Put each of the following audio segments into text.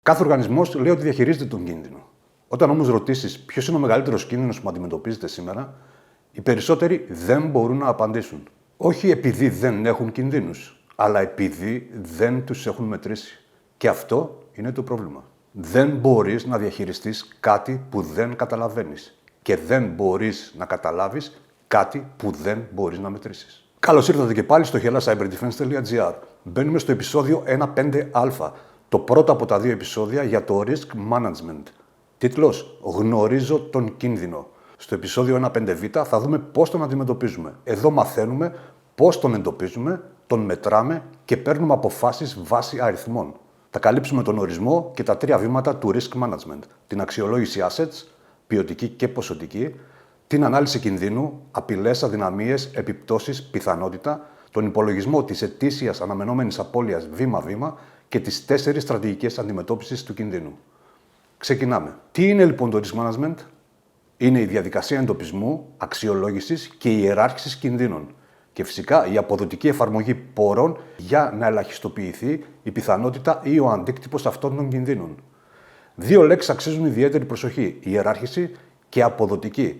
Κάθε οργανισμός λέει ότι διαχειρίζεται τον κίνδυνο. Όταν όμως ρωτήσεις ποιος είναι ο μεγαλύτερος κίνδυνος που αντιμετωπίζετε σήμερα, οι περισσότεροι δεν μπορούν να απαντήσουν. Όχι επειδή δεν έχουν κινδύνους, αλλά επειδή δεν τους έχουν μετρήσει. Και αυτό είναι το πρόβλημα. Δεν μπορείς να διαχειριστείς κάτι που δεν καταλαβαίνεις. Και δεν μπορείς να καταλάβεις κάτι που δεν μπορείς να μετρήσεις. Καλώς ήρθατε και πάλι στο HellaCyberdefense.gr. Μπαίνουμε στο επεισόδιο 1.5α, το πρώτο από τα δύο επεισόδια για το Risk Management. Τίτλος: Γνωρίζω τον κίνδυνο. Στο επεισόδιο 1.5β θα δούμε πώς τον αντιμετωπίζουμε. Εδώ μαθαίνουμε πώς τον εντοπίζουμε, τον μετράμε και παίρνουμε αποφάσεις βάσει αριθμών. Θα καλύψουμε τον ορισμό και τα τρία βήματα του Risk Management. Την αξιολόγηση assets, ποιοτική και ποσοτική, την ανάλυση κινδύνου, απειλές, αδυναμίες, επιπτώσεις, πιθανότητα, τον υπολογισμό της ετήσιας αναμενόμενης απώλειας βήμα-βήμα και τις 4 στρατηγικές αντιμετώπισης του κινδύνου. Ξεκινάμε. Τι είναι λοιπόν το Risk Management? Είναι η διαδικασία εντοπισμού, αξιολόγησης και ιεράρχησης κινδύνων. Και φυσικά η αποδοτική εφαρμογή πόρων για να ελαχιστοποιηθεί η πιθανότητα ή ο αντίκτυπος αυτών των κινδύνων. Δύο λέξεις αξίζουν ιδιαίτερη προσοχή: ιεράρχηση και αποδοτική.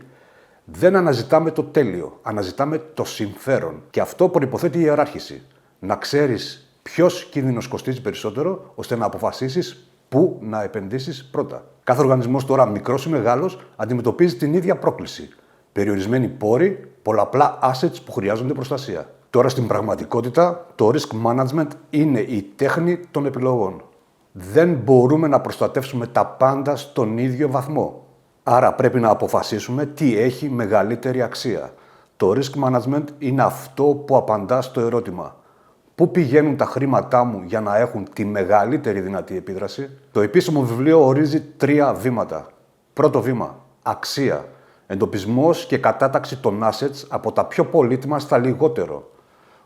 Δεν αναζητάμε το τέλειο, αναζητάμε το συμφέρον. Και αυτό προϋποθέτει η ιεράρχηση. Να ξέρεις ποιος κίνδυνος κοστίζει περισσότερο, ώστε να αποφασίσεις πού να επενδύσεις πρώτα. Κάθε οργανισμός, τώρα μικρός ή μεγάλος, αντιμετωπίζει την ίδια πρόκληση. Περιορισμένοι πόροι, πολλαπλά assets που χρειάζονται προστασία. Τώρα στην πραγματικότητα, το risk management είναι η τέχνη των επιλογών. Δεν μπορούμε να προστατεύσουμε τα πάντα στον ίδιο βαθμό. Άρα πρέπει να αποφασίσουμε τι έχει μεγαλύτερη αξία. Το risk management είναι αυτό που απαντά στο ερώτημα: πού πηγαίνουν τα χρήματά μου για να έχουν τη μεγαλύτερη δυνατή επίδραση? Το επίσημο βιβλίο ορίζει 3 βήματα. Πρώτο βήμα: αξία. Εντοπισμός και κατάταξη των assets από τα πιο πολύτιμα στα λιγότερο.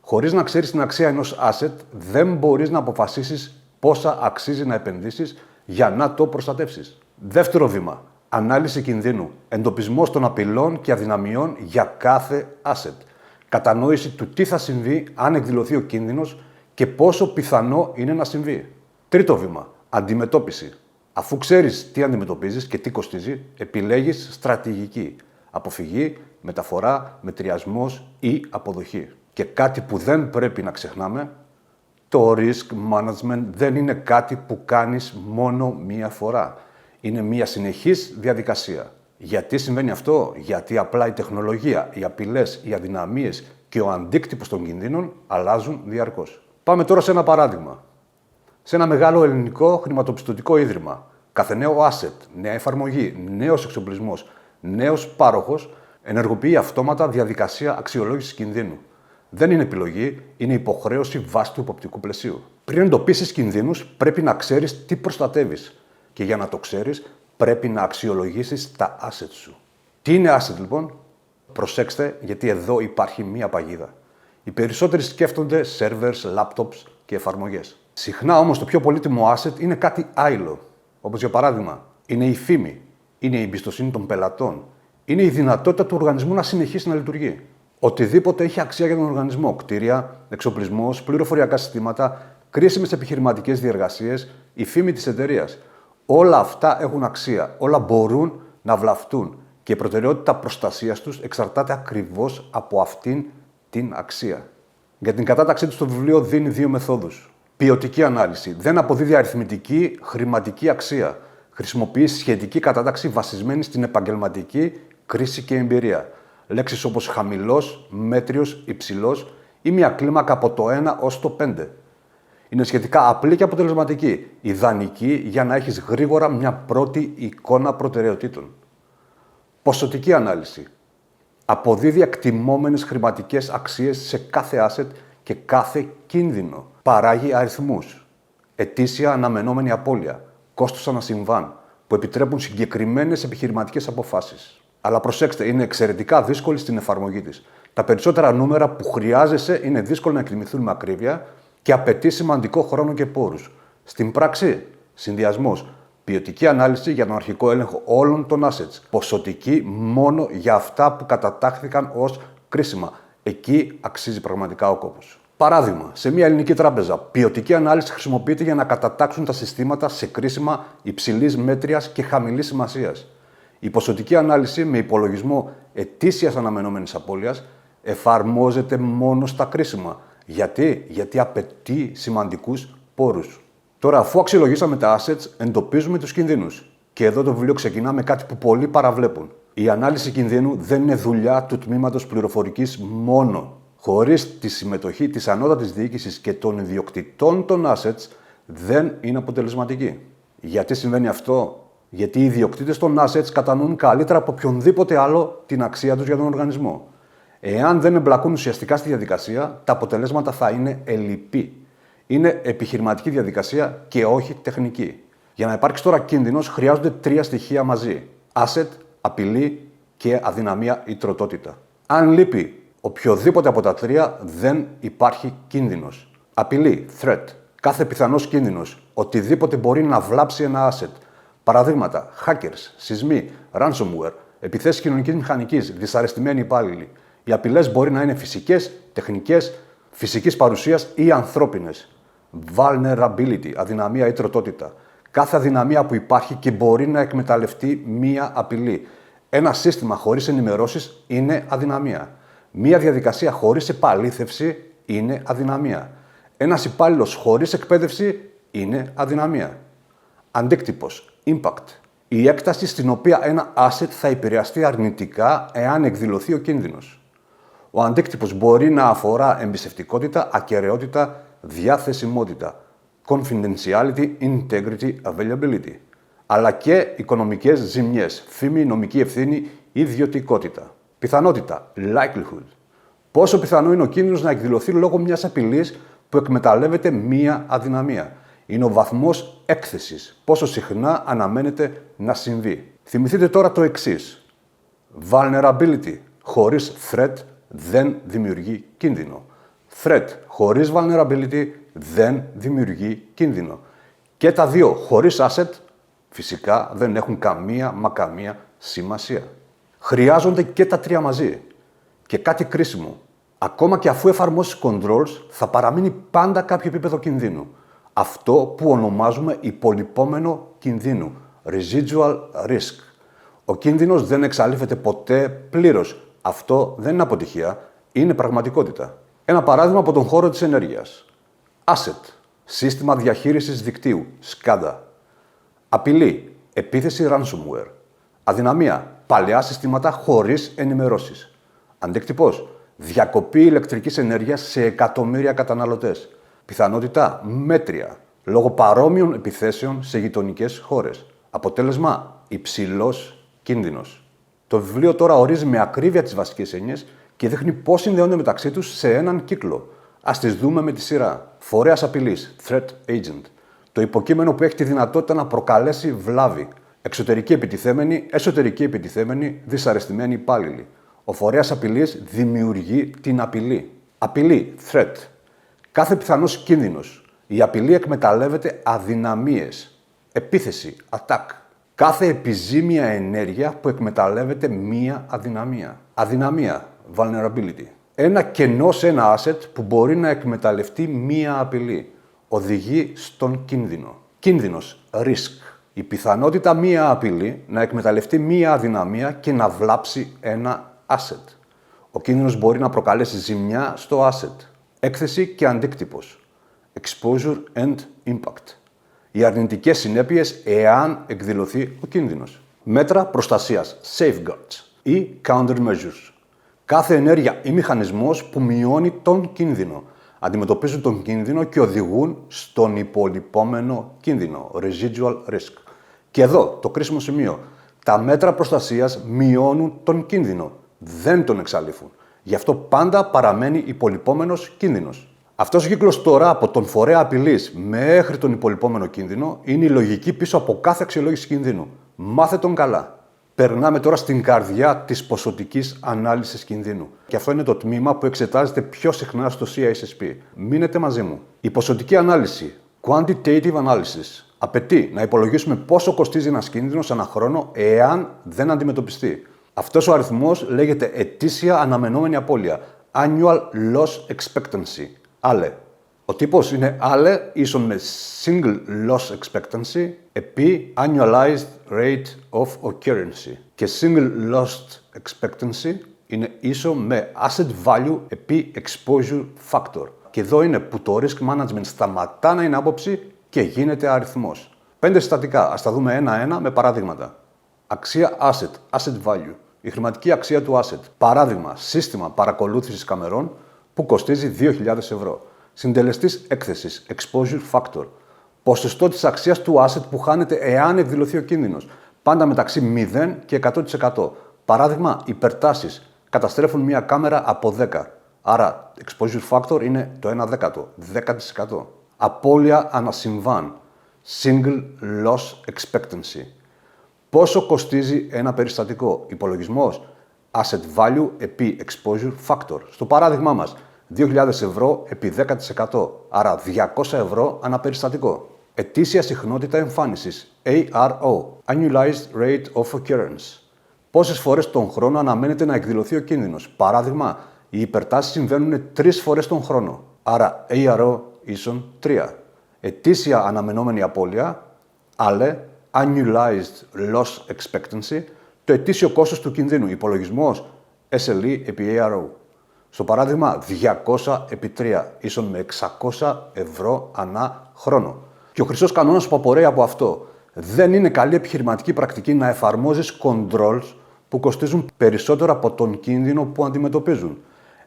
Χωρίς να ξέρεις την αξία ενός asset, δεν μπορείς να αποφασίσεις πόσα αξίζει να επενδύσεις για να το προστατεύσεις. Δεύτερο βήμα: ανάλυση κινδύνου. Εντοπισμός των απειλών και αδυναμιών για κάθε asset. Κατανόηση του τι θα συμβεί αν εκδηλωθεί ο κίνδυνος και πόσο πιθανό είναι να συμβεί. Τρίτο βήμα: αντιμετώπιση. Αφού ξέρεις τι αντιμετωπίζεις και τι κοστίζει, επιλέγεις στρατηγική. Αποφυγή, μεταφορά, μετριασμός ή αποδοχή. Και κάτι που δεν πρέπει να ξεχνάμε: το risk management δεν είναι κάτι που κάνεις μόνο μία φορά. Είναι μία συνεχής διαδικασία. Γιατί συμβαίνει αυτό? Γιατί απλά η τεχνολογία, οι απειλές, οι αδυναμίες και ο αντίκτυπος των κινδύνων αλλάζουν διαρκώς. Πάμε τώρα σε ένα παράδειγμα. Σε ένα μεγάλο ελληνικό χρηματοπιστωτικό ίδρυμα, κάθε νέο asset, νέα εφαρμογή, νέος εξοπλισμός, νέος πάροχος ενεργοποιεί αυτόματα διαδικασία αξιολόγησης κινδύνου. Δεν είναι επιλογή, είναι υποχρέωση βάσει του υποπτικού πλαισίου. Πριν εντοπίσεις κινδύνους, πρέπει να ξέρεις τι προστατεύεις. Και για να το ξέρεις, πρέπει να αξιολογήσεις τα assets σου. Τι είναι asset λοιπόν? Προσέξτε, γιατί εδώ υπάρχει μία παγίδα. Οι περισσότεροι σκέφτονται servers, laptops και εφαρμογές. Συχνά όμως το πιο πολύτιμο asset είναι κάτι άειλο. Όπως για παράδειγμα, είναι η φήμη, είναι η εμπιστοσύνη των πελατών, είναι η δυνατότητα του οργανισμού να συνεχίσει να λειτουργεί. Οτιδήποτε έχει αξία για τον οργανισμό: κτίρια, εξοπλισμός, πληροφοριακά συστήματα, κρίσιμες επιχειρηματικές διεργασίες, η φήμη της εταιρείας. Όλα αυτά έχουν αξία, όλα μπορούν να βλαφτούν και η προτεραιότητα προστασίας τους εξαρτάται ακριβώς από αυτήν την αξία. Για την κατάταξή του το βιβλίο δίνει 2 μεθόδους. Ποιοτική ανάλυση. Δεν αποδίδει αριθμητική χρηματική αξία. Χρησιμοποιεί σχετική κατάταξη βασισμένη στην επαγγελματική κρίση και εμπειρία. Λέξεις όπως χαμηλός, μέτριος, υψηλός ή μια κλίμακα από το 1 ως το 5. Είναι σχετικά απλή και αποτελεσματική, ιδανική για να έχεις γρήγορα μια πρώτη εικόνα προτεραιοτήτων. Ποσοτική ανάλυση. Αποδίδει εκτιμόμενες χρηματικές αξίες σε κάθε asset και κάθε κίνδυνο. Παράγει αριθμούς. Ετήσια αναμενόμενη απώλεια. Κόστος ανασυμβάν, που επιτρέπουν συγκεκριμένες επιχειρηματικές αποφάσεις. Αλλά προσέξτε, είναι εξαιρετικά δύσκολη στην εφαρμογή της. Τα περισσότερα νούμερα που χρειάζεσαι είναι δύσκολο να εκτιμηθούν με ακρίβεια και απαιτεί σημαντικό χρόνο και πόρους. Στην πράξη, συνδυασμός. Ποιοτική ανάλυση για τον αρχικό έλεγχο όλων των assets. Ποσοτική μόνο για αυτά που κατατάχθηκαν ως κρίσιμα. Εκεί αξίζει πραγματικά ο κόπος. Παράδειγμα, σε μια ελληνική τράπεζα, ποιοτική ανάλυση χρησιμοποιείται για να κατατάξουν τα συστήματα σε κρίσιμα υψηλής μέτριας και χαμηλής σημασίας. Η ποσοτική ανάλυση με υπολογισμό ετήσιας αναμενόμενης απώλειας εφαρμόζεται μόνο στα κρίσιμα. Γιατί απαιτεί σημαντικούς πόρους. Τώρα, αφού αξιολογήσαμε τα assets, εντοπίζουμε τους κινδύνους. Και εδώ το βιβλίο ξεκινά με κάτι που πολλοί παραβλέπουν. Η ανάλυση κινδύνου δεν είναι δουλειά του τμήματος πληροφορικής μόνο. Χωρίς τη συμμετοχή της ανώτατης διοίκησης και των ιδιοκτητών των assets, δεν είναι αποτελεσματική. Γιατί συμβαίνει αυτό? Γιατί οι ιδιοκτήτες των assets κατανοούν καλύτερα από οποιονδήποτε άλλο την αξία τους για τον οργανισμό. Εάν δεν εμπλακούν ουσιαστικά στη διαδικασία, τα αποτελέσματα θα είναι ελλειπή. Είναι επιχειρηματική διαδικασία και όχι τεχνική. Για να υπάρξει τώρα κίνδυνος, χρειάζονται 3 στοιχεία μαζί: asset, απειλή και αδυναμία ή τροτότητα. Αν λείπει οποιοδήποτε από τα 3, δεν υπάρχει κίνδυνος. Απειλή, threat. Κάθε πιθανός κίνδυνος, οτιδήποτε μπορεί να βλάψει ένα asset. Παραδείγματα: hackers, σεισμοί, ransomware, επιθέσεις κοινωνικής μηχανικής, δυσαρεστημένοι υπάλληλοι. Οι απειλές μπορεί να είναι φυσικές, τεχνικές, φυσικής παρουσίας ή ανθρώπινες. Vulnerability, αδυναμία ή τροτότητα. Κάθε αδυναμία που υπάρχει και μπορεί να εκμεταλλευτεί μία απειλή. Ένα σύστημα χωρίς ενημερώσεις είναι αδυναμία. Μία διαδικασία χωρίς επαλήθευση είναι αδυναμία. Ένας υπάλληλος χωρίς εκπαίδευση είναι αδυναμία. Αντίκτυπος, impact. Η έκταση στην οποία ένα asset θα επηρεαστεί αρνητικά εάν εκδηλωθεί ο κίνδυνος. Ο αντίκτυπος μπορεί να αφορά εμπιστευτικότητα, ακεραιότητα, διαθεσιμότητα, confidentiality, integrity, availability, αλλά και οικονομικές ζημιές, φήμη, νομική ευθύνη, ιδιωτικότητα. Πιθανότητα, likelihood. Πόσο πιθανό είναι ο κίνδυνος να εκδηλωθεί λόγω μιας απειλής που εκμεταλλεύεται μία αδυναμία. Είναι ο βαθμός έκθεσης. Πόσο συχνά αναμένεται να συμβεί. Θυμηθείτε τώρα το εξής. Vulnerability χωρίς threat δεν δημιουργεί κίνδυνο. Threat χωρίς vulnerability δεν δημιουργεί κίνδυνο. Και τα δύο χωρίς asset φυσικά δεν έχουν καμία σημασία. Χρειάζονται και τα 3 μαζί. Και κάτι κρίσιμο. Ακόμα και αφού εφαρμόσεις controls, θα παραμείνει πάντα κάποιο επίπεδο κινδύνου. Αυτό που ονομάζουμε υπολοιπόμενο κινδύνου. Residual risk. Ο κίνδυνος δεν εξαλείφεται ποτέ πλήρως. Αυτό δεν είναι αποτυχία, είναι πραγματικότητα. Ένα παράδειγμα από τον χώρο της ενέργειας. Asset. Σύστημα διαχείρισης δικτύου. SCADA. Απειλή. Επίθεση ransomware. Αδυναμία. Παλαιά συστήματα χωρίς ενημερώσεις. Αντίκτυπος. Διακοπή ηλεκτρικής ενέργειας σε εκατομμύρια καταναλωτές. Πιθανότητα. Μέτρια. Λόγω παρόμοιων επιθέσεων σε γειτονικές χώρες. Αποτέλεσμα. Υψηλός κίνδυνος. Το βιβλίο τώρα ορίζει με ακρίβεια τις βασικές έννοιες και δείχνει πώς συνδέονται μεταξύ τους σε έναν κύκλο. Ας τις δούμε με τη σειρά. Φορέας απειλής, threat agent. Το υποκείμενο που έχει τη δυνατότητα να προκαλέσει βλάβη. Εξωτερική επιτιθέμενη, εσωτερική επιτιθέμενη, δυσαρεστημένοι υπάλληλοι. Ο φορέας απειλής δημιουργεί την απειλή. Απειλή, threat. Κάθε πιθανός κίνδυνος. Η απειλή εκμεταλλεύεται αδυναμίες. Επίθεση, attack. Κάθε επιζήμια ενέργεια που εκμεταλλεύεται μία αδυναμία. Αδυναμία, vulnerability. Ένα κενό σε ένα asset που μπορεί να εκμεταλλευτεί μία απειλή. Οδηγεί στον κίνδυνο. Κίνδυνος, risk. Η πιθανότητα μία απειλή να εκμεταλλευτεί μία αδυναμία και να βλάψει ένα asset. Ο κίνδυνος μπορεί να προκαλέσει ζημιά στο asset. Έκθεση και αντίκτυπος. Exposure and impact. Οι αρνητικές συνέπειες εάν εκδηλωθεί ο κίνδυνος. Μέτρα προστασίας, safeguards ή countermeasures. Κάθε ενέργεια ή μηχανισμός που μειώνει τον κίνδυνο. Αντιμετωπίζουν τον κίνδυνο και οδηγούν στον υπολοιπόμενο κίνδυνο, residual risk. Και εδώ το κρίσιμο σημείο. Τα μέτρα προστασίας μειώνουν τον κίνδυνο, δεν τον εξαλείφουν. Γι' αυτό πάντα παραμένει υπολοιπόμενος κίνδυνος. Αυτός ο κύκλος τώρα, από τον φορέα απειλής μέχρι τον υπολοιπόμενο κίνδυνο, είναι η λογική πίσω από κάθε αξιολόγηση κινδύνου. Μάθε τον καλά. Περνάμε τώρα στην καρδιά της ποσοτικής ανάλυσης κινδύνου. Και αυτό είναι το τμήμα που εξετάζεται πιο συχνά στο CISSP. Μείνετε μαζί μου. Η ποσοτική ανάλυση, quantitative analysis, απαιτεί να υπολογίσουμε πόσο κοστίζει ένας κίνδυνος ανά χρόνο εάν δεν αντιμετωπιστεί. Αυτός ο αριθμός λέγεται ετήσια αναμενόμενη απώλεια, annual loss expectancy. ALE. Ο τύπος είναι ALE ίσον με Single Loss Expectancy επί Annualized Rate of Occurrence. Και Single Loss Expectancy είναι ίσο με Asset Value επί Exposure Factor. Και εδώ είναι που το Risk Management σταματά να είναι άποψη και γίνεται αριθμός. 5 συστατικά, ας τα δούμε ένα-ένα με παραδείγματα. Αξία Asset Value. Η χρηματική αξία του asset. Παράδειγμα, σύστημα παρακολούθησης καμερών που κοστίζει 2.000 ευρώ. Συντελεστής έκθεσης, exposure factor. Ποσοστό της αξίας του asset που χάνεται εάν εκδηλωθεί ο κίνδυνος. Πάντα μεταξύ 0 και 100%. Παράδειγμα, υπερτάσεις καταστρέφουν μια κάμερα από 10. Άρα, exposure factor είναι το 1 δέκατο, 10%. Απώλεια ανασυμβάν, single loss expectancy. Πόσο κοστίζει ένα περιστατικό? Υπολογισμός asset value επί exposure factor. Στο παράδειγμά μας, 2.000 ευρώ επί 10%, άρα 200 ευρώ ανά περιστατικό. Ετήσια συχνότητα εμφάνισης, ARO, Annualized Rate of Occurrence. Πόσες φορές τον χρόνο αναμένεται να εκδηλωθεί ο κίνδυνος? Παράδειγμα, οι υπερτάσεις συμβαίνουν 3 φορές τον χρόνο, άρα ARO ίσον 3. Ετήσια αναμενόμενη απώλεια, ALE, Annualized Loss Expectancy, το ετήσιο κόστος του κινδύνου, υπολογισμός SLE επί ARO. Στο παράδειγμα, 200 επί 3 ίσον με 600 ευρώ ανά χρόνο. Και ο χρυσός κανόνας που απορρέει από αυτό: δεν είναι καλή επιχειρηματική πρακτική να εφαρμόζεις controls που κοστίζουν περισσότερο από τον κίνδυνο που αντιμετωπίζουν.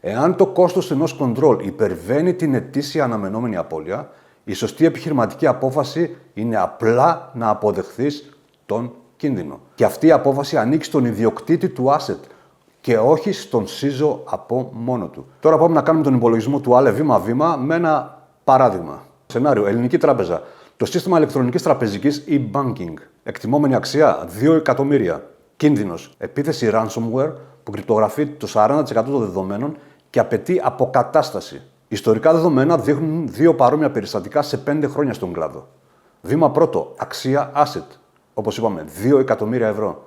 Εάν το κόστος ενός control υπερβαίνει την ετήσια αναμενόμενη απώλεια, η σωστή επιχειρηματική απόφαση είναι απλά να αποδεχθείς τον κίνδυνο. Και αυτή η απόφαση ανήκει στον ιδιοκτήτη του asset και όχι στον σύζο από μόνο του. Τώρα πάμε να κάνουμε τον υπολογισμό του ALE βήμα-βήμα με ένα παράδειγμα. Σενάριο: Ελληνική τράπεζα. Το σύστημα ηλεκτρονικής τραπεζικής e-banking. Εκτιμόμενη αξία 2 εκατομμύρια. Κίνδυνος: επίθεση ransomware που κρυπτογραφεί το 40% των δεδομένων και απαιτεί αποκατάσταση. Ιστορικά δεδομένα δείχνουν 2 παρόμοια περιστατικά σε 5 χρόνια στον κλάδο. Βήμα πρώτο: αξία asset. Όπως είπαμε, 2 εκατομμύρια ευρώ.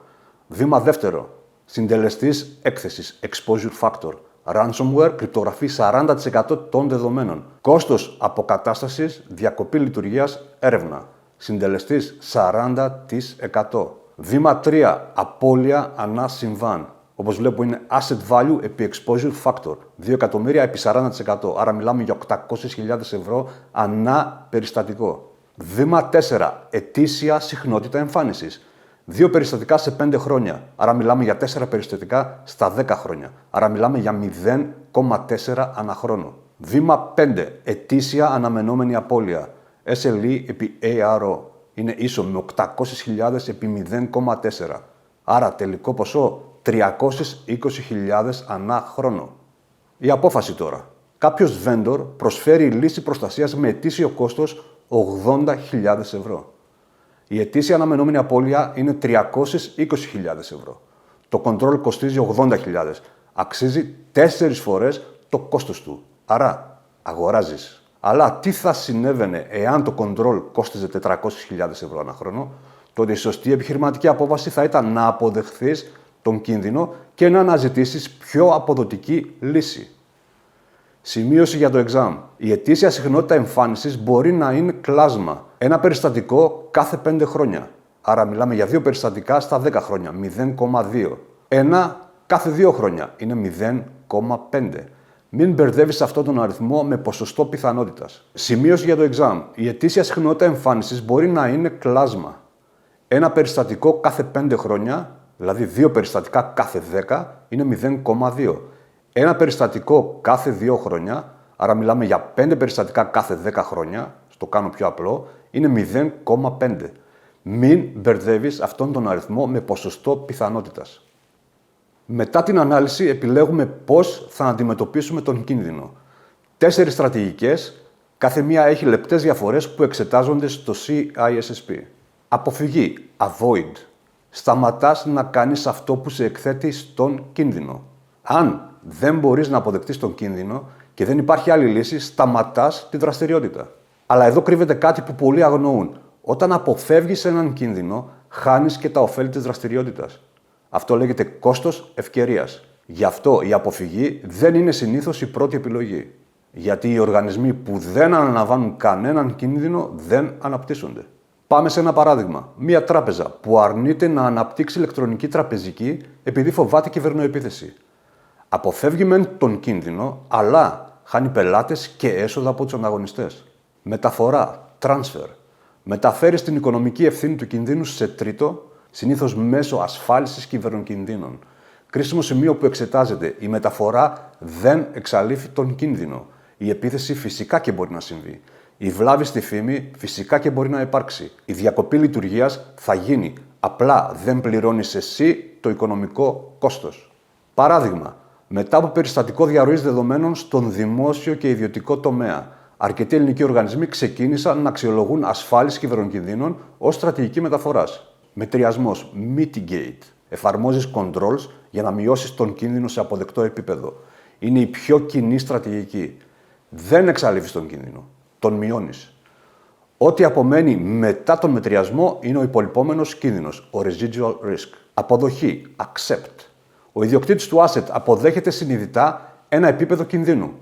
Βήμα δεύτερο: συντελεστής έκθεσης, exposure factor. Ransomware κρυπτογραφεί 40% των δεδομένων. Κόστος αποκατάστασης, διακοπή λειτουργίας, έρευνα. Συντελεστής 40%. Βήμα 3. Απώλεια ανά συμβάν. Όπως βλέπω είναι asset value επί exposure factor. 2 εκατομμύρια επί 40%. Άρα μιλάμε για 800.000 ευρώ ανά περιστατικό. Βήμα 4. Ετήσια συχνότητα εμφάνισης. 2 περιστατικά σε 5 χρόνια. Άρα μιλάμε για 4 περιστατικά στα 10 χρόνια. Άρα μιλάμε για 0,4 ανά χρόνο. Βήμα 5. Ετήσια αναμενόμενη απώλεια. SLE επί ARO. Είναι ίσο με 800.000 επί 0,4. Άρα τελικό ποσό 320.000 ανά χρόνο. Η απόφαση τώρα. Κάποιος vendor προσφέρει λύση προστασίας με ετήσιο κόστος 80.000 ευρώ. Η ετήσια αναμενόμενη απώλεια είναι 320.000 ευρώ. Το control κοστίζει 80.000. Αξίζει 4 φορές το κόστος του. Άρα αγοράζεις. Αλλά τι θα συνέβαινε εάν το control κόστιζε 400.000 ευρώ ανά χρόνο? Τότε η σωστή επιχειρηματική απόφαση θα ήταν να αποδεχθείς τον κίνδυνο και να αναζητήσεις πιο αποδοτική λύση. Σημείωση για το exam. Η ετήσια συχνότητα εμφάνισης μπορεί να είναι κλάσμα. Ένα περιστατικό κάθε 5 χρόνια. Άρα μιλάμε για 2 περιστατικά στα 10 χρόνια. 0,2. Ένα κάθε 2 χρόνια. Είναι 0,5. Μην μπερδεύεις αυτόν τον αριθμό με ποσοστό πιθανότητας. Σημείωση για το exam. Η ετήσια συχνότητα εμφάνισης μπορεί να είναι κλάσμα. Ένα περιστατικό κάθε 5 χρόνια, δηλαδή 2 περιστατικά κάθε 10, είναι 0,2. Ένα περιστατικό κάθε 2 χρόνια, άρα μιλάμε για 5 περιστατικά κάθε 10 χρόνια, στο κάνω πιο απλό, είναι 0,5. Μην μπερδεύεις αυτόν τον αριθμό με ποσοστό πιθανότητας. Μετά την ανάλυση επιλέγουμε πώς θα αντιμετωπίσουμε τον κίνδυνο. 4 στρατηγικές, κάθε μία έχει λεπτές διαφορές που εξετάζονται στο CISSP. Αποφυγή, avoid. Σταματάς να κάνεις αυτό που σε εκθέτει στον κίνδυνο. Αν δεν μπορείς να αποδεχτείς τον κίνδυνο και δεν υπάρχει άλλη λύση, σταματάς τη δραστηριότητα. Αλλά εδώ κρύβεται κάτι που πολλοί αγνοούν. Όταν αποφεύγεις έναν κίνδυνο, χάνεις και τα ωφέλη της δραστηριότητας. Αυτό λέγεται κόστος ευκαιρίας. Γι' αυτό η αποφυγή δεν είναι συνήθως η πρώτη επιλογή. Γιατί οι οργανισμοί που δεν αναλαμβάνουν κανέναν κίνδυνο δεν αναπτύσσονται. Πάμε σε ένα παράδειγμα. Μία τράπεζα που αρνείται να αναπτύξει ηλεκτρονική τραπεζική επειδή φοβάται κυβερνοεπίθεση. Αποφεύγει μεν τον κίνδυνο, αλλά χάνει πελάτες και έσοδα από τους ανταγωνιστές. Μεταφορά, transfer. Μεταφέρει την οικονομική ευθύνη του κινδύνου σε τρίτο, συνήθως μέσω ασφάλισης κυβερνοκινδύνων. Κρίσιμο σημείο που εξετάζεται, η μεταφορά δεν εξαλείφει τον κίνδυνο. Η επίθεση φυσικά και μπορεί να συμβεί. Η βλάβη στη φήμη φυσικά και μπορεί να υπάρξει. Η διακοπή λειτουργίας θα γίνει. Απλά δεν πληρώνεις εσύ το οικονομικό κόστος. Παράδειγμα, μετά από περιστατικό διαρροής δεδομένων στον δημόσιο και ιδιωτικό τομέα, αρκετοί ελληνικοί οργανισμοί ξεκίνησαν να αξιολογούν ασφάλιση κυβερνοκινδύνων ως στρατηγική μεταφοράς. Μετριασμός, mitigate. Εφαρμόζεις controls για να μειώσεις τον κίνδυνο σε αποδεκτό επίπεδο. Είναι η πιο κοινή στρατηγική. Δεν εξαλείφεις τον κίνδυνο. Τον μειώνεις. Ό,τι απομένει μετά τον μετριασμό είναι ο υπολοιπόμενος κίνδυνος, ο residual risk. Αποδοχή, accept. Ο ιδιοκτήτης του asset αποδέχεται συνειδητά ένα επίπεδο κινδύνου.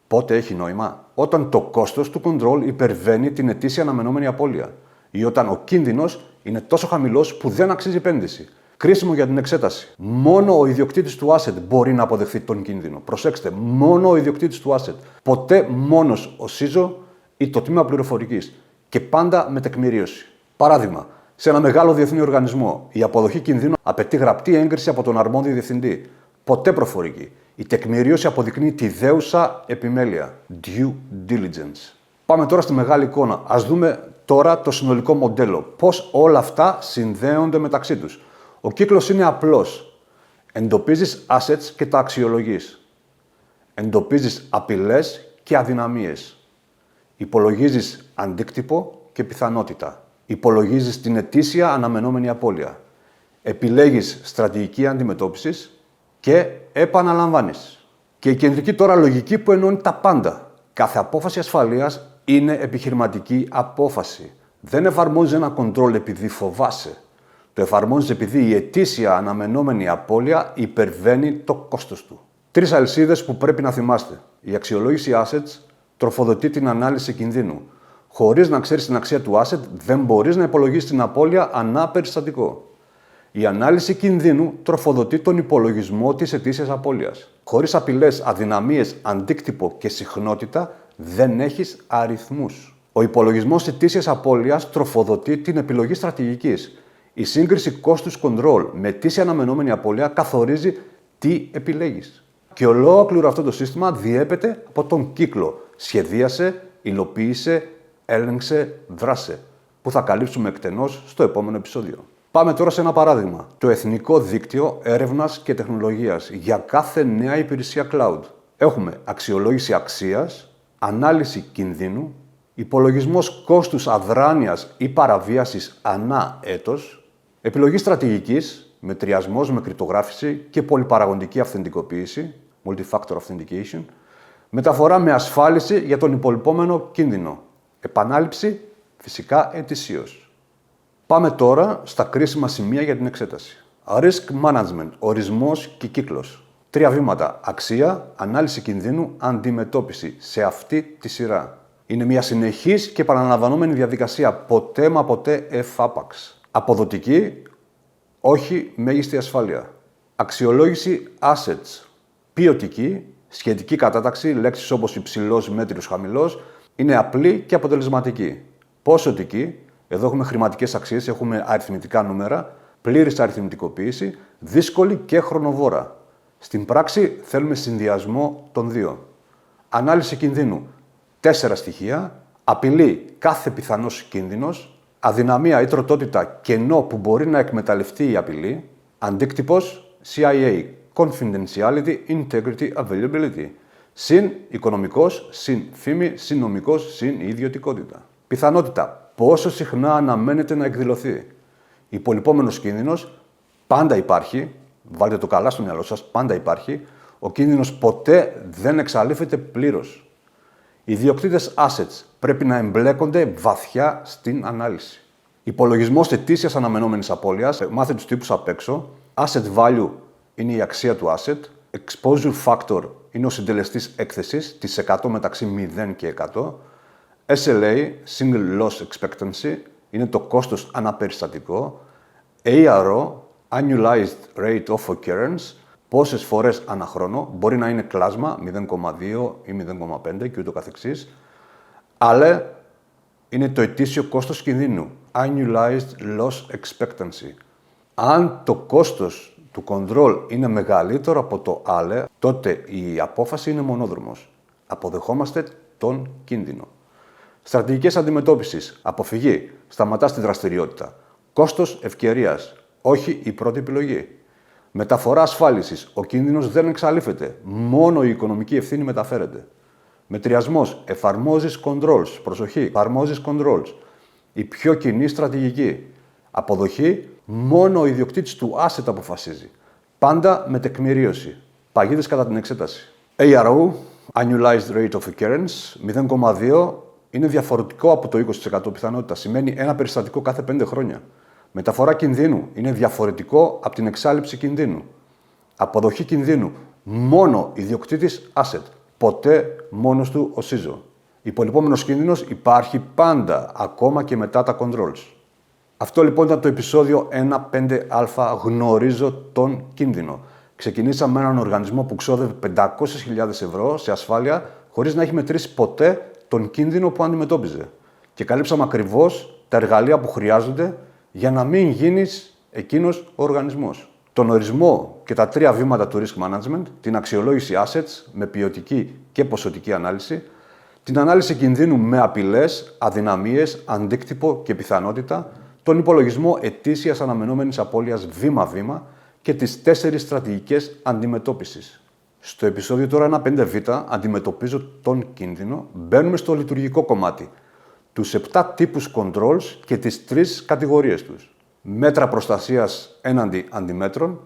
Πότε έχει νόημα? Όταν το κόστος του control υπερβαίνει την ετήσια αναμενόμενη απώλεια ή όταν ο κίνδυνος είναι τόσο χαμηλός που δεν αξίζει επένδυση. Κρίσιμο για την εξέταση. Μόνο ο ιδιοκτήτης του asset μπορεί να αποδεχθεί τον κίνδυνο. Προσέξτε, μόνο ο ιδιοκτήτης του asset. Ποτέ μόνος ο CISO ή το τμήμα πληροφορικής. Και πάντα με τεκμηρίωση. Παράδειγμα, σε ένα μεγάλο διεθνή οργανισμό, η αποδοχή κινδύνου απαιτεί γραπτή έγκριση από τον αρμόδιο διευθυντή. Ποτέ προφορική. Η τεκμηρίωση αποδεικνύει τη δέουσα επιμέλεια. Due diligence. Πάμε τώρα στη μεγάλη εικόνα. Ας δούμε τώρα το συνολικό μοντέλο. Πώς όλα αυτά συνδέονται μεταξύ τους. Ο κύκλος είναι απλός. Εντοπίζεις assets και τα αξιολογείς. Εντοπίζεις απειλές και αδυναμίες. Υπολογίζεις αντίκτυπο και πιθανότητα. Υπολογίζεις την ετήσια αναμενόμενη απώλεια. Επιλέγεις στρατηγική αντιμετώπισης και επαναλαμβάνεις. Και η κεντρική τώρα λογική που ενώνει τα πάντα. Κάθε απόφαση ασφαλείας είναι επιχειρηματική απόφαση. Δεν εφαρμόζεις ένα control επειδή φοβάσαι. Το εφαρμόζεις επειδή η ετήσια αναμενόμενη απώλεια υπερβαίνει το κόστος του. 3 αλυσίδες που πρέπει να θυμάστε. Η αξιολόγηση assets τροφοδοτεί την ανάλυση κινδύνου. Χωρίς να ξέρεις την αξία του asset, δεν μπορείς να υπολογίσεις την απώλεια ανά περιστατικό. Η ανάλυση κινδύνου τροφοδοτεί τον υπολογισμό της ετήσιας απώλειας. Χωρίς απειλές, αδυναμίες, αντίκτυπο και συχνότητα, δεν έχεις αριθμούς. Ο υπολογισμός ετήσιας απώλειας τροφοδοτεί την επιλογή στρατηγικής. Η σύγκριση κόστους control με ετήσια αναμενόμενη απώλεια καθορίζει τι επιλέγεις. Και ολόκληρο αυτό το σύστημα διέπεται από τον κύκλο σχεδίασε, υλοποίησε, έλεγξε, δράσε, που θα καλύψουμε εκτενώς στο επόμενο επεισόδιο. Πάμε τώρα σε ένα παράδειγμα. Το Εθνικό Δίκτυο Έρευνας και Τεχνολογίας για κάθε νέα υπηρεσία cloud. Έχουμε αξιολόγηση αξίας, ανάλυση κινδύνου, υπολογισμός κόστους αδράνειας ή παραβίασης ανά έτος, επιλογή στρατηγικής, μετριασμός με κρυπτογράφηση και πολυπαραγοντική αυθεντικοποίηση, multi-factor authentication, μεταφορά με ασφάλιση για τον υπολοιπόμενο κίνδυνο, επανάληψη φυσικά ετησίως. Πάμε τώρα στα κρίσιμα σημεία για την εξέταση. Risk management, ορισμός και κύκλος. 3 βήματα. Αξία, ανάλυση κινδύνου, αντιμετώπιση. Σε αυτή τη σειρά. Είναι μια συνεχής και επαναλαμβανόμενη διαδικασία. Ποτέ μα ποτέ εφάπαξ. Αποδοτική, όχι μέγιστη ασφάλεια. Αξιολόγηση assets. Ποιοτική, σχετική κατάταξη, λέξεις όπως υψηλός, μέτριος, χαμηλός, είναι απλή και αποτελεσματική. Ποσοτική, εδώ έχουμε χρηματικές αξίες, έχουμε αριθμητικά νούμερα, πλήρης αριθμητικοποίηση, δύσκολη και χρονοβόρα. Στην πράξη θέλουμε συνδυασμό των δύο. Ανάλυση κινδύνου, 4 στοιχεία, απειλή κάθε πιθανός κίνδυνος, αδυναμία ή τροτότητα κενό που μπορεί να εκμεταλλευτεί η απειλή, αντίκτυπος CIA, confidentiality, integrity, availability, συν οικονομικός, συν φήμη, συν νομικός, συν ιδιωτικότητα. Πιθανότητα, πόσο συχνά αναμένεται να εκδηλωθεί. Υπολοιπόμενος κίνδυνος πάντα υπάρχει, βάλτε το καλά στο μυαλό σας, πάντα υπάρχει, ο κίνδυνος ποτέ δεν εξαλείφεται πλήρως. Οι ιδιοκτήτες assets πρέπει να εμπλέκονται βαθιά στην ανάλυση. Υπολογισμός ετήσιας αναμενόμενης απώλειας, μάθε τους τύπους απ' έξω. Asset value είναι η αξία του asset. Exposure factor είναι ο συντελεστής έκθεσης της 100 μεταξύ 0 και 100. SLA, Single Loss Expectancy, είναι το κόστος αναπεριστατικό. ARO, Annualized Rate of Occurrence, πόσες φορές ανά χρόνο, μπορεί να είναι κλάσμα 0,2 ή 0,5 και ούτω καθεξής. Αλλά είναι το ετήσιο κόστος κινδύνου, Annualized Loss Expectancy. Αν το κόστος του control είναι μεγαλύτερο από το ALE, τότε η απόφαση είναι μονόδρομος. Αποδεχόμαστε τον κίνδυνο. Στρατηγικές αντιμετώπισης. Αποφυγή. Σταματάς τη δραστηριότητα. Κόστος ευκαιρίας. Όχι η πρώτη επιλογή. Μεταφορά ασφάλισης. Ο κίνδυνος δεν εξαλείφεται. Μόνο η οικονομική ευθύνη μεταφέρεται. Μετριασμός. Εφαρμόζεις controls. Προσοχή. Εφαρμόζεις controls. Η πιο κοινή στρατηγική. Αποδοχή. Μόνο ο ιδιοκτήτης του asset αποφασίζει. Πάντα με τεκμηρίωση. Παγίδες κατά την εξέταση. ARO, Annualized Rate of Occurrence, 0,2 είναι διαφορετικό από το 20% πιθανότητα. Σημαίνει ένα περιστατικό κάθε 5 χρόνια. Μεταφορά κινδύνου είναι διαφορετικό από την εξάλειψη κινδύνου. Αποδοχή κινδύνου. Μόνο ιδιοκτήτης asset. Ποτέ μόνος του ο CISO. Υπολοιπόμενος κίνδυνος υπάρχει πάντα, ακόμα και μετά τα controls. Αυτό λοιπόν ήταν το επεισόδιο 1.5α. Γνωρίζω τον κίνδυνο. Ξεκινήσαμε με έναν οργανισμό που ξόδευε 500.000 ευρώ σε ασφάλεια χωρίς να έχει μετρήσει ποτέ τον κίνδυνο που αντιμετώπιζε. Και καλύψαμε ακριβώς τα εργαλεία που χρειάζονται για να μην γίνεις εκείνος ο οργανισμός. Τον ορισμό και τα 3 βήματα του risk management, την αξιολόγηση assets με ποιοτική και ποσοτική ανάλυση, την ανάλυση κινδύνου με απειλές, αδυναμίες, αντίκτυπο και πιθανότητα, τον υπολογισμό ετήσιας αναμενόμενης απώλειας βήμα-βήμα και τις 4 στρατηγικές αντιμετώπισης. Στο επεισόδιο τώρα 1.5β αντιμετωπίζω τον κίνδυνο, μπαίνουμε στο λειτουργικό κομμάτι, τους 7 τύπους controls και τις 3 κατηγορίες τους. Μέτρα προστασίας έναντι αντιμέτρων,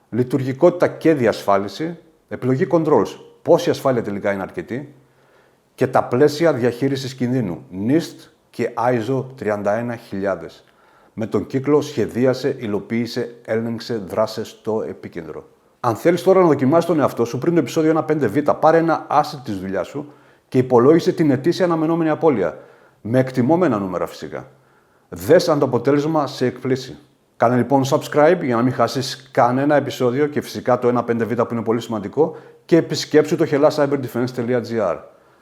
λειτουργικότητα και διασφάλιση, επιλογή controls, πόση ασφάλεια τελικά είναι αρκετή και τα πλαίσια διαχείρισης κινδύνου, NIST και ISO 31000. Με τον κύκλο σχεδίασε, υλοποίησε, έλεγξε, δράσε στο επίκεντρο. Αν θέλεις τώρα να δοκιμάσεις τον εαυτό σου πριν το επεισόδιο 1.5β, πάρε ένα asset της δουλειάς σου και υπολόγισε την ετήσια αναμενόμενη απώλεια. Με εκτιμόμενα νούμερα φυσικά. Δες αν το αποτέλεσμα σε εκπλήσει. Κάνε λοιπόν subscribe για να μην χάσεις κανένα επεισόδιο και φυσικά το 1.5β που είναι πολύ σημαντικό και επισκέψου το hellacyberdefense.gr.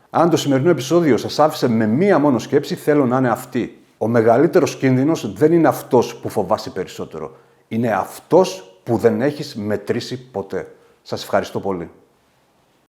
Αν το σημερινό επεισόδιο σας άφησε με μία μόνο σκέψη, θέλω να είναι αυτή. Ο μεγαλύτερος κίνδυνος δεν είναι αυτός που φοβάσαι περισσότερο. Είναι αυτός που δεν έχεις μετρήσει ποτέ. Σας ευχαριστώ πολύ.